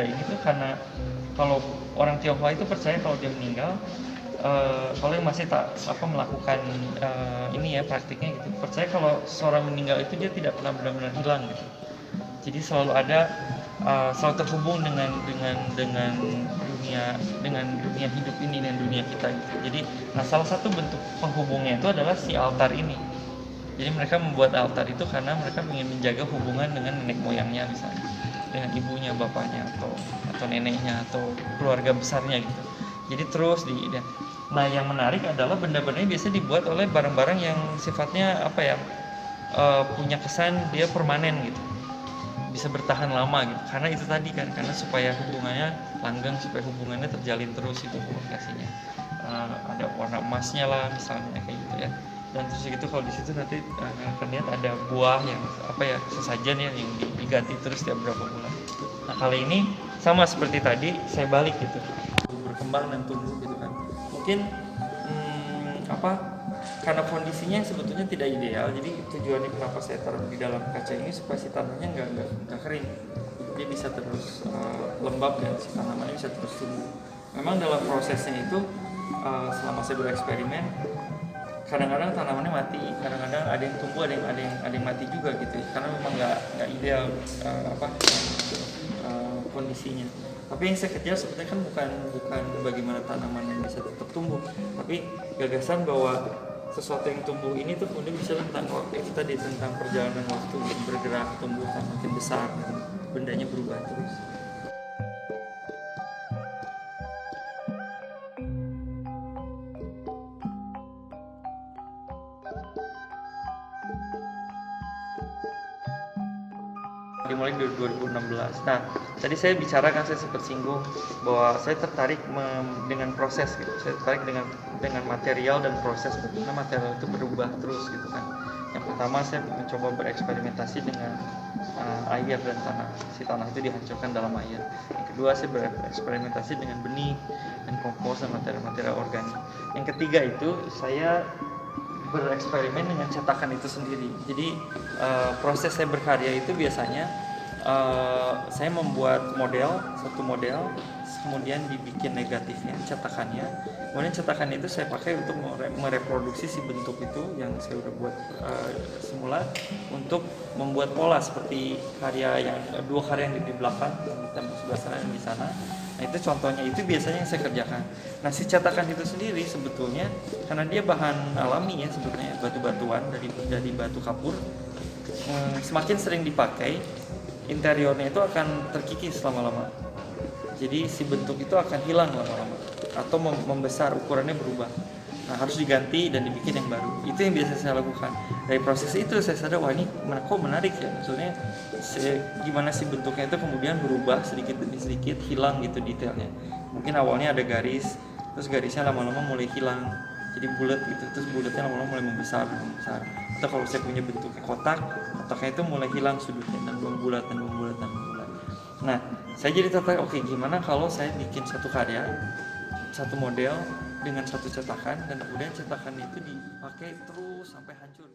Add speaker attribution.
Speaker 1: ini tuh karena kalau orang Tionghoa itu percaya kalau dia meninggal, kalau yang masih tak melakukan ini ya praktiknya gitu, percaya kalau seorang meninggal itu dia tidak pernah benar-benar hilang gitu. Jadi selalu ada selalu terhubung dengan dunia hidup ini dan dunia kita gitu. Jadi salah satu bentuk penghubungnya itu adalah si altar ini. Jadi mereka membuat altar itu karena mereka ingin menjaga hubungan dengan nenek moyangnya misalnya, dengan ibunya, bapaknya atau neneknya atau keluarga besarnya gitu. Jadi terus Nah, yang menarik adalah benda-benda ini biasanya dibuat oleh barang-barang yang sifatnya punya kesan dia permanen gitu. Bisa bertahan lama gitu. Karena itu tadi kan, karena supaya hubungannya langgeng, supaya hubungannya terjalin terus itu komunikasinya. Ada warna emasnya lah misalnya kayak gitu ya. Dan terus gitu kalau di situ nanti akan lihat ada buah yang sesajen ya yang diganti terus tiap berapa bulan. Nah, kali ini sama seperti tadi saya balik gitu, berkembang dan tumbuh gitu kan. Mungkin karena kondisinya sebetulnya tidak ideal, jadi tujuannya kenapa saya taruh di dalam kaca ini supaya si tanahnya nggak kering, dia bisa terus lembab dan si tanamannya bisa terus tumbuh. Memang dalam prosesnya itu selama saya bereksperimen, kadang-kadang tanamannya mati, kadang-kadang ada yang tumbuh, ada yang mati juga gitu ya, karena memang nggak ideal kondisinya. Tapi yang saya kejar sebetulnya kan bukan bagaimana tanaman yang bisa tetap tumbuh, tapi gagasan bahwa sesuatu yang tumbuh ini tuh kemudian bisa tentang tentang perjalanan waktu, bergerak, tumbuh, makin besar, dan bendanya berubah terus. Dimulai dari 2016. Nah, tadi saya bicarakan, saya sempat singgung bahwa saya tertarik dengan proses gitu. Saya tertarik dengan material dan proses bagaimana material itu berubah terus gitu kan. Yang pertama saya mencoba bereksperimentasi dengan air dan tanah. Si tanah itu dihancurkan dalam air. Yang kedua saya bereksperimentasi dengan benih dan kompos dan material-material organik. Yang ketiga itu saya bereksperimen dengan cetakan itu sendiri. Jadi proses saya berkarya itu biasanya saya membuat satu model, kemudian dibikin negatifnya, cetakannya. Kemudian cetakan itu saya pakai untuk mereproduksi si bentuk itu yang saya udah buat semula, untuk membuat pola seperti dua karya yang di belakang, di tembok sebelah sana dan di sana. Nah, itu contohnya, itu biasanya yang saya kerjakan. Nah, si cetakan itu sendiri sebetulnya karena dia bahan alami ya, sebetulnya batu-batuan dari batu kapur, semakin sering dipakai, interiornya itu akan terkikis lama-lama. Jadi si bentuk itu akan hilang lama-lama atau membesar, ukurannya berubah. Nah, harus diganti dan dibikin yang baru. Itu yang biasa saya lakukan. Dari proses itu saya sadar, wah ini kok menarik ya. Maksudnya gimana sih bentuknya itu kemudian berubah sedikit demi sedikit, hilang gitu detailnya. Mungkin awalnya ada garis, terus garisnya lama-lama mulai hilang, jadi bulat gitu, terus bulatnya lama-lama mulai membesar. Atau kalau saya punya bentuknya kotaknya itu mulai hilang sudutnya dan membulat. Nah, saya jadi tertarik, oke, gimana kalau saya bikin satu karya, satu model dengan satu cetakan, dan kemudian cetakan itu dipakai terus sampai hancur.